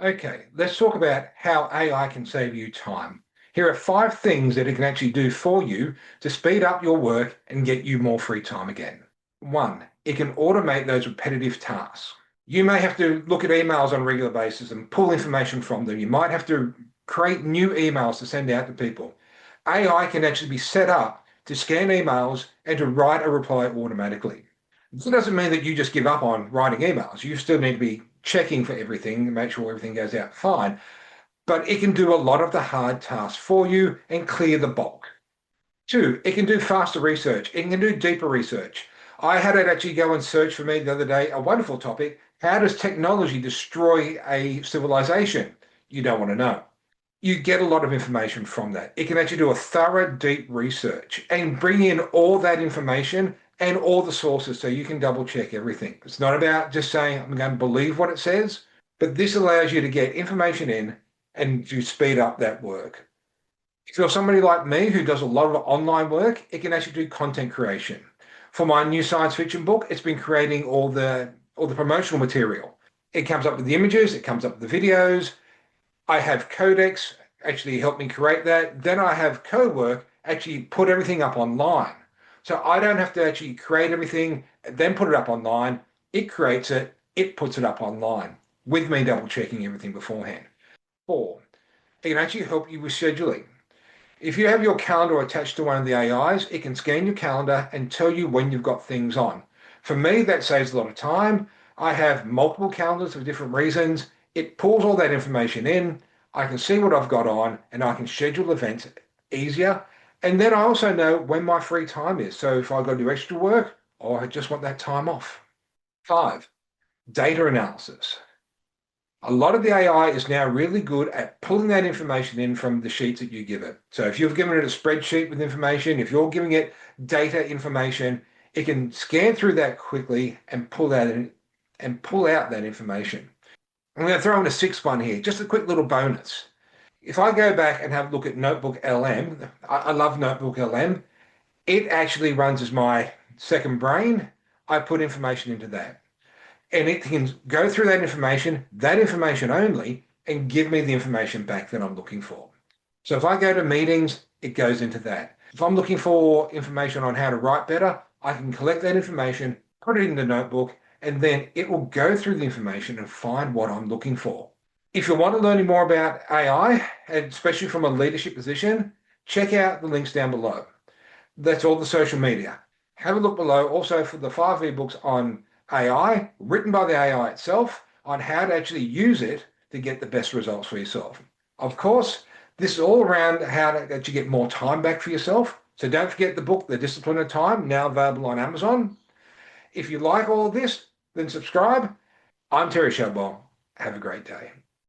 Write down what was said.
Okay, let's talk about how AI can save you time. Here are 5 things that it can actually do for you to speed up your work and get you more free time again. 1, it can automate those repetitive tasks. You may have to look at emails on a regular basis and pull information from them. You might have to create new emails to send out to people. AI can actually be set up to scan emails and to write a reply automatically. This doesn't mean that you just give up on writing emails. You still need to be checking for everything and make sure everything goes out fine. But it can do a lot of the hard tasks for you and clear the bulk. 2, it can do faster research. It can do deeper research. I had it actually go and search for me the other day, a wonderful topic. How does technology destroy a civilization? You don't want to know. You get a lot of information from that. It can actually do a thorough, deep research and bring in all that information and all the sources so you can double check everything. It's not about just saying, I'm going to believe what it says, but this allows you to get information in and to speed up that work. If you're somebody like me who does a lot of online work, it can actually do content creation. For my new science fiction book, it's been creating all the promotional material. It comes up with the images, it comes up with the videos. I have Codex actually help me create that. Then I have Cowork actually put everything up online. So I don't have to actually create everything, then put it up online. It creates it, it puts it up online with me double checking everything beforehand. 4, it can actually help you with scheduling. If you have your calendar attached to one of the AIs, it can scan your calendar and tell you when you've got things on. For me, that saves a lot of time. I have multiple calendars for different reasons. It pulls all that information in. I can see what I've got on and I can schedule events easier. And then I also know when my free time is. So if I've got to do extra work or I just want that time off. 5, data analysis. A lot of the AI is now really good at pulling that information in from the sheets that you give it. So if you've given it a spreadsheet with information, if you're giving it data information, it can scan through that quickly and pull that in and pull out that information. I'm going to throw in a 6th one here, just a quick little bonus. If I go back and have a look at Notebook LM, I love Notebook LM. It actually runs as my second brain. I put information into that and it can go through that information only, and give me the information back that I'm looking for. So if I go to meetings, it goes into that. If I'm looking for information on how to write better, I can collect that information, put it in the notebook, and then it will go through the information and find what I'm looking for. If you want to learn more about AI, and especially from a leadership position, check out the links down below. That's all the social media. Have a look below also for the 5 ebooks on AI, written by the AI itself, on how to actually use it to get the best results for yourself. Of course, this is all around how to actually get more time back for yourself. So don't forget the book, The Discipline of Time, now available on Amazon. If you like all of this, then subscribe. I'm Terry Shadwell. Have a great day.